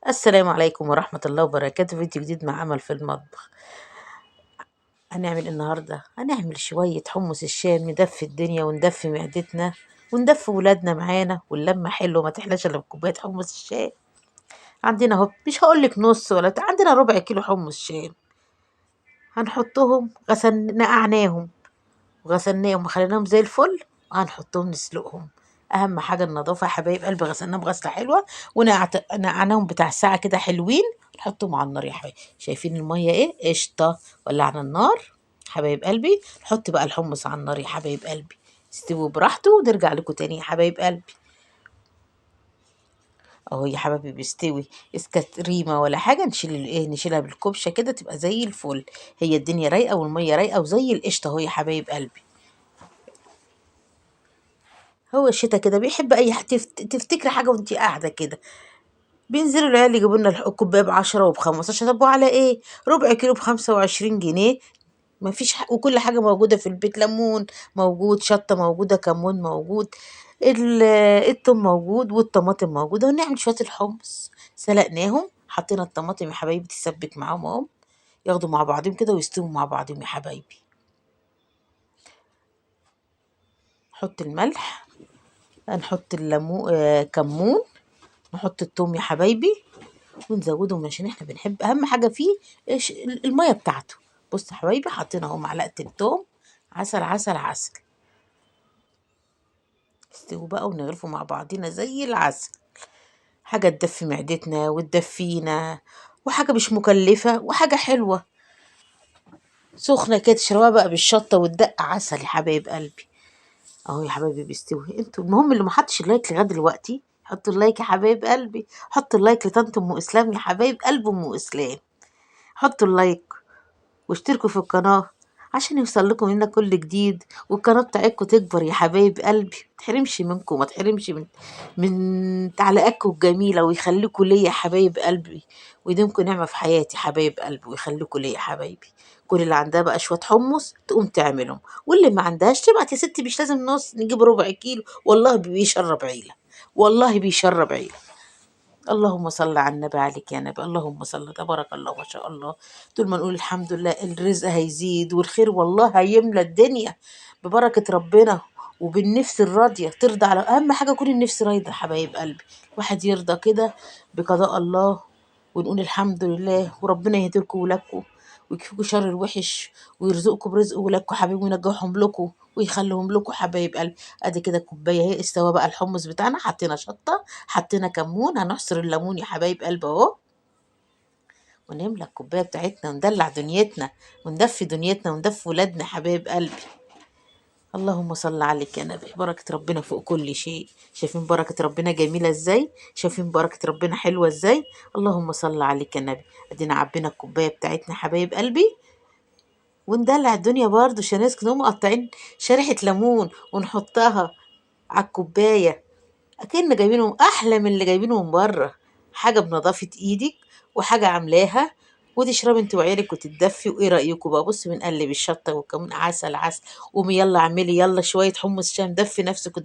السلام عليكم ورحمة الله وبركاته. فيديو جديد مع أمل في المطبخ. هنعمل النهاردة شوية حمص الشام ندفي الدنيا وندفي معدتنا وندفي ولادنا معانا، واللمة حلوة ما تحلاش إلا بكوباية حمص الشام. عندنا اهو، مش هقولك نص ولا عندنا ربع كيلو حمص شام. هنحطهم نقعناهم وغسلناهم وخليناهم زي الفل، وهنحطهم نسلقهم. اهم حاجه النظافه يا حبايب قلبي. غسلناهم غسله حلوه ونقعناهم بتاع ساعه كده حلوين. نحطهم على النار يا حبايبي. شايفين الميه ايه؟ قشطه. ولعنا النار حبايب قلبي. نحط بقى الحمص على النار يا حبايب قلبي، يستوي براحته ونرجع لكم تاني يا حبايب قلبي. اهو يا حبايبي بيستوي. اسكت ريمه ولا حاجه، نشيلها بالكبشه كده تبقى زي الفل. هي الدنيا رايقه والميه رايقه وزي القشطه اهو يا حبايب قلبي. هو الشتا كده بيحب اي تفتكري حاجه وانتي قاعده كده. بينزلوا العيال يجيبوا لنا الكوبايه ب10 وب15. طب وعلى ايه؟ ربع كيلو ب25 جنيه. مفيش وكل حاجه موجوده في البيت. ليمون موجود، شطه موجوده، كمون موجود، التوم موجود والطماطم موجوده. ونعمل شويه الحمص. سلقناهم، حطينا الطماطم يا حبايبي تسبك معاهم اهو، ياخدوا مع بعضهم كده ويستووا مع بعضهم يا حبايبي. نحط الملح، هنحط الليمون، كمون، نحط التوم يا حبايبي ونزودهم عشان احنا بنحب. اهم حاجه فيه ايش؟ الميه بتاعته. بص يا حبايبي، حطينا اهو معلقه التوم. عسل عسل عسل. استووا بقى ونغرفوا مع بعضينا زي العسل. حاجه تدفي معدتنا وتدفينا، وحاجه مش مكلفه وحاجه حلوه سخنه كده تشربها بقى بالشطه والدق. عسل يا حبايب قلبي. اهو يا حبايبي بيستوي. انتوا المهم اللي ما حطش اللايك لغايه دلوقتي حطوا اللايك يا حبايب قلبي. حطوا اللايك لطنط ام اسلام يا حبايب قلب ام اسلام. حطوا اللايك واشتركوا في القناة عشان يوصل لكم منا كل جديد، والقناة بتاعتكم تكبر يا حبايب قلبي. متحرمش منكم، ما تحرمش من تعليقاتكم الجميلة، ويخليكوا ليا يا حبايب قلبي، ويديمكم نعمة في حياتي حبايب قلبي، ويخليكوا ليا يا حبايبي. كل اللي عندها بقى شوية حمص تقوم تعملهم، واللي ما عندهاش تبعت يا ستي. مش لازم نص، نجيب ربع كيلو. والله بيشرب عيلة، والله بيشرب عيلة. اللهم صل على النبي، عليك يا نبي. اللهم صل، تبارك الله ما شاء الله. طول ما نقول الحمد لله الرزق هيزيد والخير والله هيملى الدنيا ببركة ربنا. وبالنفس الراضية ترضى. على أهم حاجة كل النفس راضية يا حبايب قلبي. واحد يرضى كده بقضاء الله، ونقول الحمد لله. وربنا يهديلكم ولادكم ويكفيكوا شر الوحش، ويرزقكم برزق ولادكم حبايبي، وينجحهم لكم ويخليهم لكم حبايب قلبي. ادي كده كوبايه اهي. استوى بقى الحمص بتاعنا. حطينا شطه، حطينا كمون، هنعصر الليمون يا حبايب قلبي اهو، ونملى الكوبايه بتاعتنا وندلع دنيتنا وندفي دنيتنا وندفي ولادنا حبايب قلبي. اللهم صل عليك يا نبي. بركة ربنا فوق كل شيء. شايفين بركة ربنا جميلة ازاي؟ شايفين بركة ربنا حلوة ازاي؟ اللهم صل عليك يا نبي. ادينا عبينا الكوباية بتاعتنا حبايب قلبي، وندلع الدنيا برضه عشان نسكت. نقوم مقطعين شريحة ليمون ونحطها على الكوباية، اكن جايبينهم احلى من اللي جايبينه من بره. حاجة بنظافة ايدك وحاجة عاملاها، وتشربي انت وعيالك وتتدفي. وايه رايكم بقى؟ بص، بنقلب الشطه والكمون. عسل عسل. قومي يلا اعملي يلا شويه حمص شام، دفي نفسك